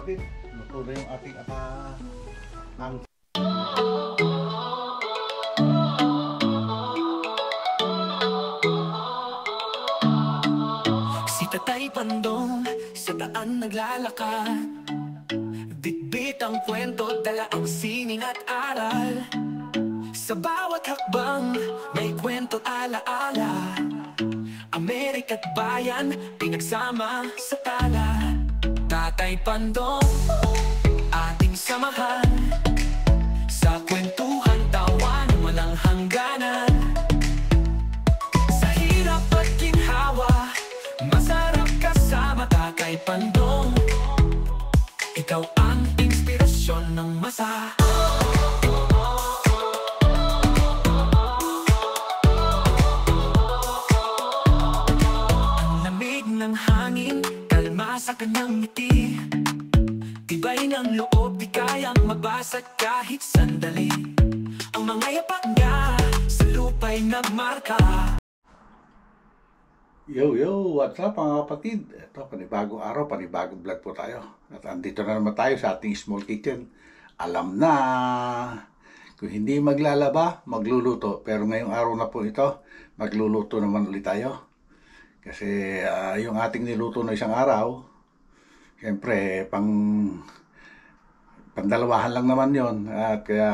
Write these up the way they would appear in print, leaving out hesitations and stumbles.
kapatid, luto na yung ating ang si Tatay Pandong sa daan naglalakad, bitbit ang kwento, dala ang sining at aral. Sa bawat hakbang may kwento't alaala, Amerika't bayan pinagsama sa tala. Tatay Pandong, ating samahan sa kwentuhan, tawan, walang hangganan. Sa hirap at ginhawa, masarap kasama Tatay Pandong. Ikaw ang inspirasyon ng masa. Ang lamig ng hangin, kalma sa kanyang ngiti, tibay ng loob, di kayang mabasag kahit sandali. Ang mga yapak niya sa lupa'y nagmarka. Yo, what's up mga kapatid? Ito, panibagong araw, panibagong vlog po tayo. At andito na naman tayo sa ating small kitchen. Alam na, kung hindi maglalaba, magluluto. Pero ngayong araw na po ito, magluluto naman ulit tayo. Kasi yung ating niluto na isang araw, siyempre, pandalawahan lang naman yon. At kaya,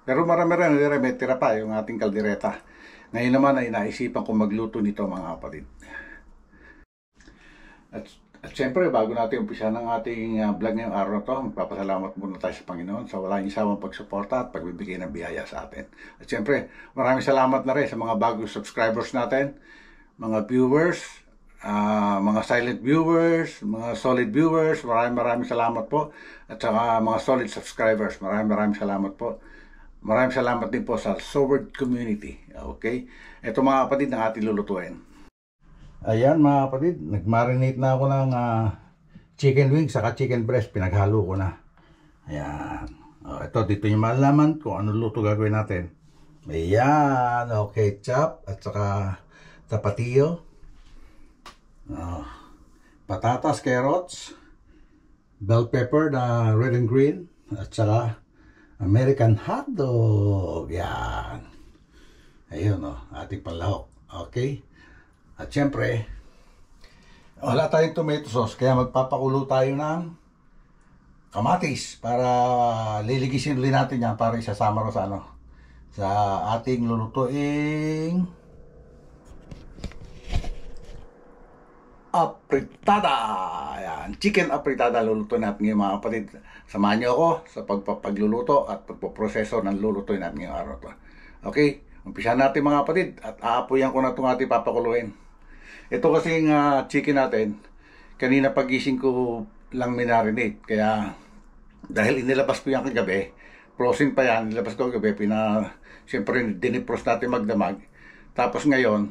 pero marami rin, may tira pa yung ating kaldereta. Ngayon naman ay naisipan ko magluto nito mga kapatid. At siyempre, bago natin umpisa ng ating vlog ngayong araw na ito, magpapasalamat muna tayo sa Panginoon sa walang isawang pagsuporta at pagbibigay ng biyaya sa atin. At siyempre, maraming salamat na rin sa mga bagong subscribers natin, mga viewers, mga silent viewers, mga solid viewers, maraming salamat po. At saka mga solid subscribers, maraming salamat po. Maraming salamat din po sa Soward community. Okay? Ito mga kapatid ng ating lulutuin. Ayan mga kapatid, nag-marinate na ako ng chicken wings saka chicken breast. Pinaghalo ko na. Ayan. Ito, dito yung malalaman kung ano luto gagawin natin. Ayan. Okay, chop at saka tapatio. Patatas, carrots, bell pepper na red and green, at saka American hotdog. Yan. Ayun ating panlahok. Okay. At syempre, wala tayong tomato sauce, kaya magpapakulo tayo ng kamatis para liligisin ulit natin yan para isasama ro sa ating lulutuing apritada. Ayan, chicken apritada luluto natin ngayon mga kapatid. Samahan niyo ako sa pagpapagluluto at pagpoproseso ng lulutuin natin ngayong araw to. Okay, umpisa natin mga kapatid at aapuyan ko na itong ating papakuluin. Ito kasing chicken natin, kanina pagising ko lang minarinate. Kaya dahil inilabas ko yan kagabi, frozen pa yan, nilabas ko kagabi, siyempre dinipros natin magdamag. Tapos ngayon,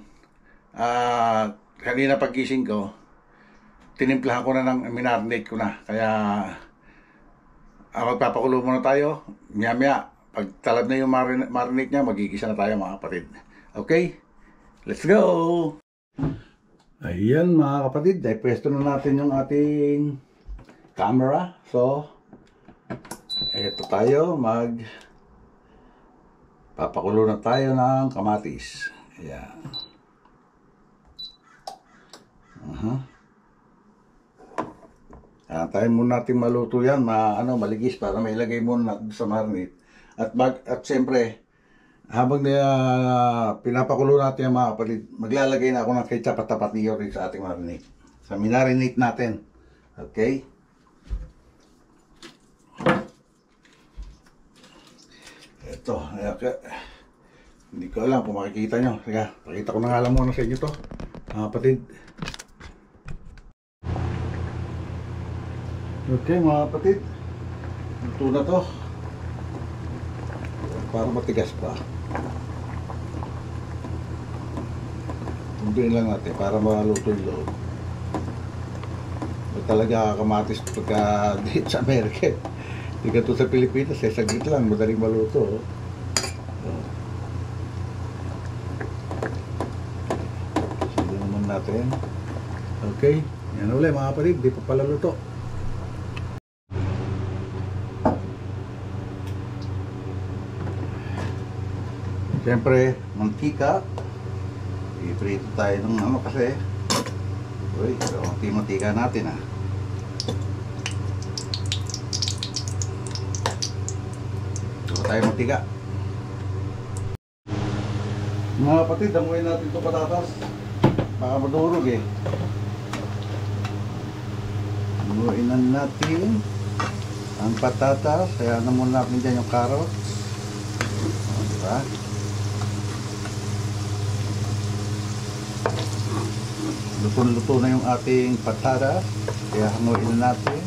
kanina pagising ko, tinimplahan ko na ng minarinate ko na. Kaya magpapakulo muna tayo. Maya pag talab na yung marinate niya, magigisa na tayo mga kapatid. Okay? Let's go! Ayan mga kapatid, pwesto na natin yung ating camera. So, eto tayo, papakulo na tayo ng kamatis. Ayan. Tayo muna natin maluto yan, maligis para mailagay muna natin sa marinate. At siyempre, habang pinapakulo natin yung mga kapatid, maglalagay na ako ng ketchup at tapatio rin sa ating marinate. Sa minarinate natin. Okay? Ito, hindi ko alam kung makikita nyo. Sige, pakita ko na nga lang muna sa inyo to, mga kapatid. Okay mga kapatid, luto na to. Parang matigas pa. Tunduin lang natin para maluto yung loob. Talaga kamatis pagka dito sa Amerika. Hindi ka to sa Pilipinas, saglit lang, madaling maluto. Sige naman natin. Okay, yan ulit mga kapatid, di pa pala luto. Siyempre, mantika. I-prito tayo ng ano kasi. Uy, konti mantika natin ah. Ito tayo mantika. Mga kapatid, damuhin natin ito patatas. Baka madurog eh. Damuhin natin ang patatas. Kaya na muna natin dyan yung carrots. O, diba? Luto-luto na yung ating patatas. Kaya hanguin na natin.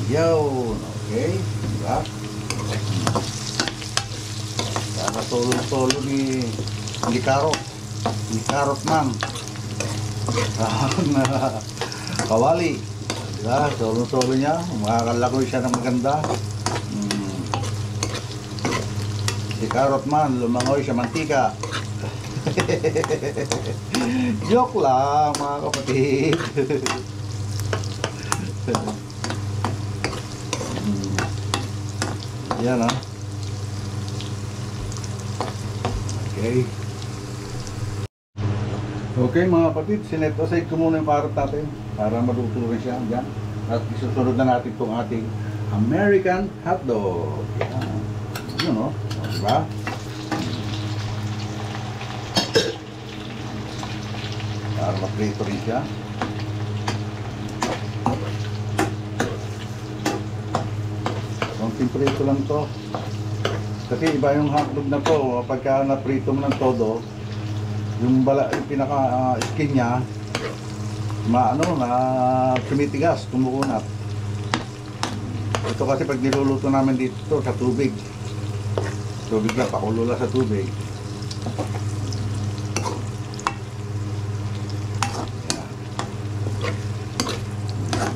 Yun. Okay. Diba? Para solo-solo ni carrot. Ni carrot man. Kawali. Diba? Solo-solo niya. Makakalakoy siya ng maganda. Si carrot man, lumangoy sa mantika. Joke lang mga kapatid. Yan ah. Okay. Okay mga kapatid, sinet aside ko muna yung carrot natin para maluto rin siya. Yan. At isusunod na natin itong ating American hotdog. Yan. Yun o. Diba? Para maprito rin siya. Konting prito lang to. Kasi iba yung hotdog na to. Pagka naprito mo ng todo, yung pinaka skin niya na tumitigas, tumukunat. Ito kasi pag niluluto namin dito sa tubig na, pakulo lang sa tubig.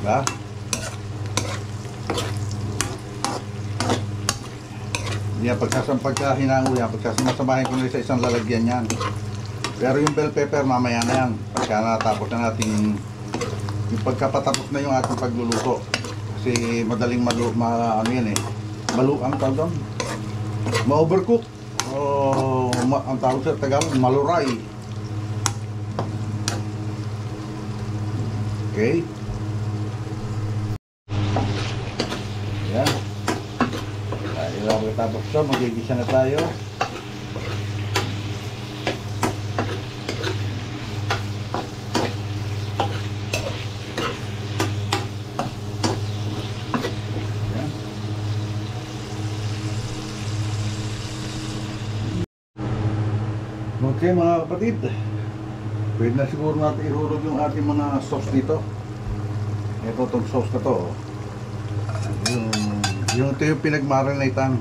Diba? Yan, pagka hinango yan, pagkasamahin ko na sa isang lalagyan yan. Pero yung bell pepper mamaya na yan. Pagka natapos na natin yung pagkapatapos na yung ating pagluluto. Kasi madaling ano yan eh. Ang tawag doon? Ma-overcook. O ang tawag sa Tagalog, maluray. Okay. Yan. Dahil ako tapos ito, magigisa na tayo. Yan. Okay mga kapatid, pwede na siguro natin ihulog yung ating mga sauce dito. Ito itong sauce na to. Yung ito yung pinagmarinatan.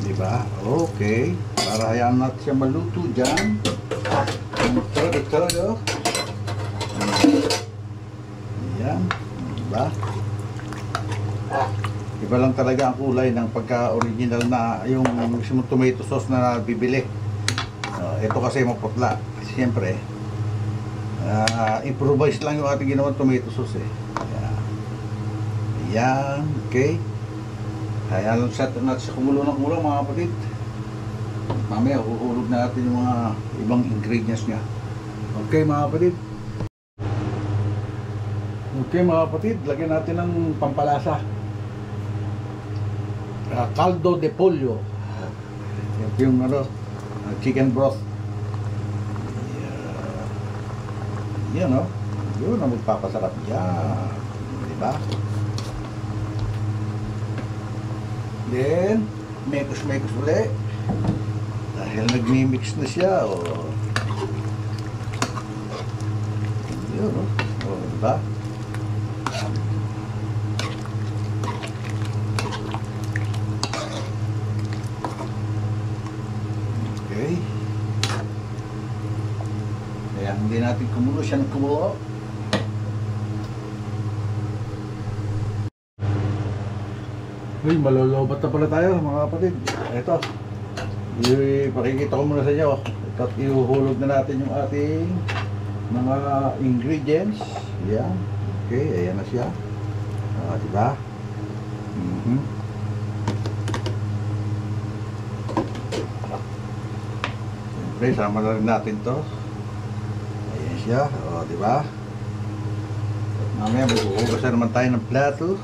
Diba? Okay. Para hayaan natin siya maluto dyan. Ito. Ayan. Diba? Iba lang talaga ang kulay ng pagka-original na yung tomato sauce na bibili. Ito kasi maputla. Siyempre, improvise lang yung ating ginawang tomato sauce eh. Ayan, okay. Hayaan lang set natin sa kumulo ng kumulo mga kapatid. Mamaya uhulog na natin yung mga ibang ingredients niya. Okay mga kapatid. Okay mga kapatid, lagyan natin ng pampalasa. Caldo de pollo. Ito yung chicken broth. Yan o. Yun ang magpapasarap yan. Diba? Then, mekos ulit. Dahil nagmi-mix na siya. Yun o. Diba? Okay. Kaya hindi natin kumulo siya ng kumulo. Uy, malolobat na pala tayo mga kapatid. Ito, pakikita ko muna sa inyo. Ito, ihuhulog na natin yung ating mga ingredients. Yan. Okay, ayan na siya. Diba? Siyempre, sama na rin natin to. Ayan siya. O, di ba? Mamaya, maghuhugasan naman tayo ng plato.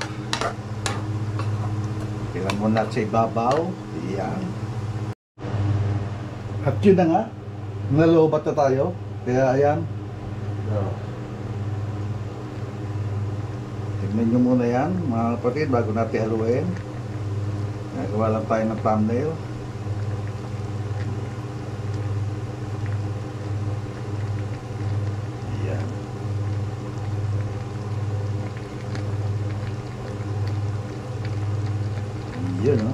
Tingnan mo natin sa ibabaw. Ayan. At yun na nga. Nalobat na tayo. Kaya ayan. Tignan nyo muna yan, mga kapatid, bago natin haluin. Nagawa lang tayo ng thumbnail. Ayan. Yun, no?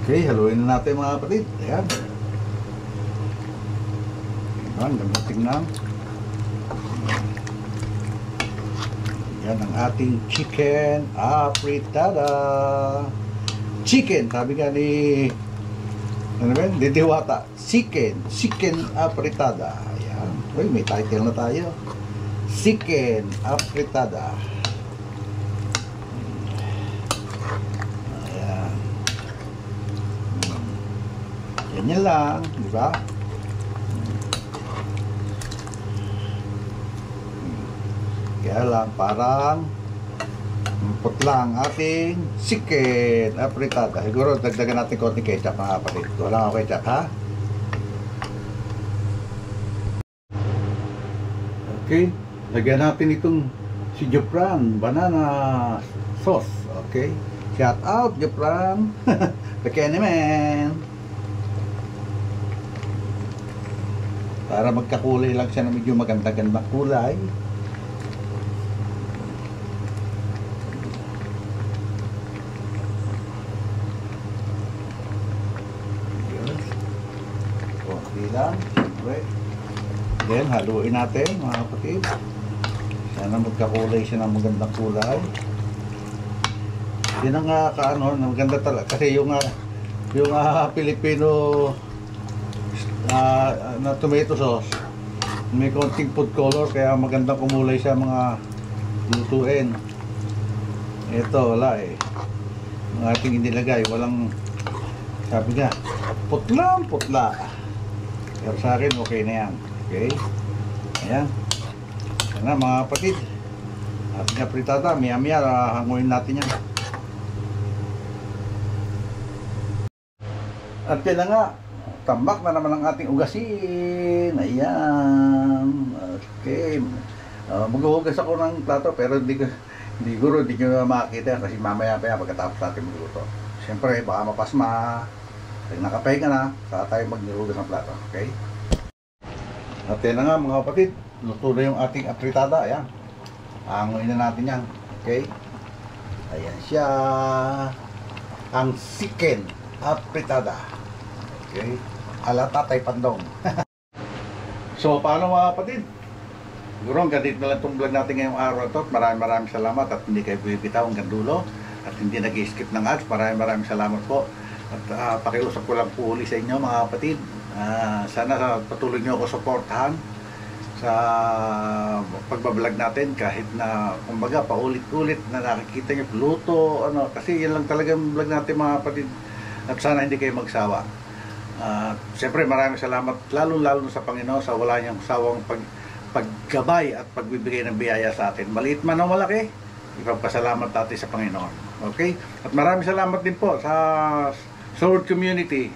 Okay, haluin na natin mga kapatid. Ayan. Ayan, ganda tingnan. Yan ang ating chicken apritada. Chicken, sabi nga ni ano ba? Diwata. Chicken apritada. Ayan. Uy, may title na tayo. Chicken apritada. Ayan. Ganyan lang, di ba? Kaya lang, parang putla ang ating chicken apritada. Siguro dagdagan natin konting ketchup mga kapatid. Wala ako ketchup, ha? Okay, lagyan natin itong si Jopran banana sauce. Okay, shout out Jopran. Pequeño man. Para magkakulay lang siya na medyo maganda-ganda kulay. Lang, siyempre. Then, haluin natin mga kapatid. Sana magkakulay siya ng magandang kulay. Yun ang kaano, maganda talaga. Kasi yung Filipino na tomato sauce, may konting food color, kaya magandang kumulay siya mga lutuin. Ito, wala eh. Ang ating inilagay, walang, sabi nga, putla. Pero sa akin, okay na yan. Okay? Ayan. Ayan na mga kapatid. Ating apritada, maya-maya, hanguin natin yan. At yan na nga, tambak na naman ang ating ugasin. Ayan. Okay. Maghuhugas ako ng plato, pero hindi nyo makakita kasi mamaya pa yan pagkatapos natin magluto. Siyempre, baka mapasma. Pag nakapahinga na, saka tayo maghuhugas ng plato. Okay? At yan na nga mga kapatid, luto na yung ating apritada. Ayan. Hanguin na natin yan. Okay? Ayan siya. Ang chicken apritada. Okay? Ala Tatay Pandong. So, paano mga kapatid? Siguro hanggang dito na lang itong vlog natin ngayong araw ito. Maraming salamat at hindi kayo bibitaw hanggang dulo. At hindi nag-skip ng ads. Maraming salamat po. At pakiusap ko lang po uli sa inyo mga kapatid. Sana patuloy nyo ako supportahan sa pagbablog natin kahit na kumbaga paulit-ulit na nakikita nyo luto ano, kasi yan lang talaga yung vlog natin mga kapatid. At sana hindi kayo magsawa. Siyempre maraming salamat lalo sa Panginoon sa wala niyang sawang paggabay at pagbibigay ng biyaya sa atin. Maliit man o malaki, ipagpasalamat natin sa Panginoon. Okay? At maraming salamat din po sa Sword Community.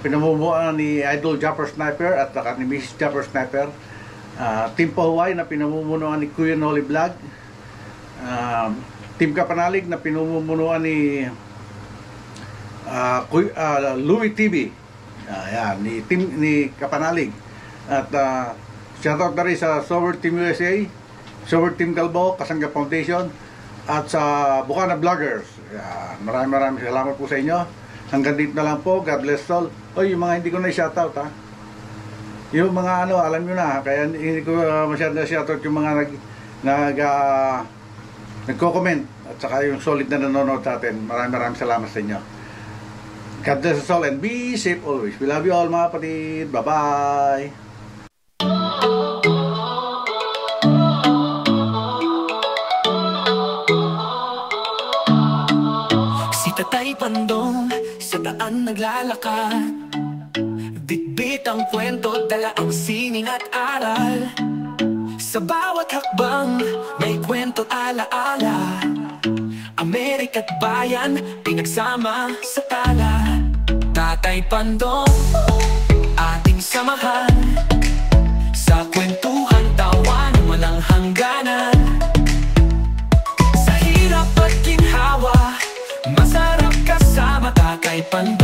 Pinamumuhaan ni Idol Japper Sniper at ni Miss Japper Sniper. Team Pahuway na pinamumunuan ni Kuya Noli Vlog. Team Kapanalig na pinamumunuan ni Louie TV. Ayan, ni Kapanalig. At shoutout na rin sa Sober Team USA, Sober Team Galbo, Kasangga Foundation, at sa Bukana Vloggers. Maraming salamat po sa inyo. Hanggang dito na lang po. God bless all. Yung mga hindi ko na shoutout ha. Yung mga alam nyo na, kaya hindi ko masyadong na shoutout yung mga nagko-comment at saka yung solid na nanonood sa atin. Maraming salamat sa inyo. God bless us all and be safe always. We love you all mga kapatid. Bye-bye. habang naglalakad. Bitbit ang kwento, dala ang sining at aral. Sa bawat hakbang, may kwento't alaala. Amerika't bayan, pinagsama sa tala. Tatay Pandong, ating samahan. Sa kwentuhan, tawan, walang hangganan. Sa hirap at ginhawa, masarap kasama Tatay Pandong.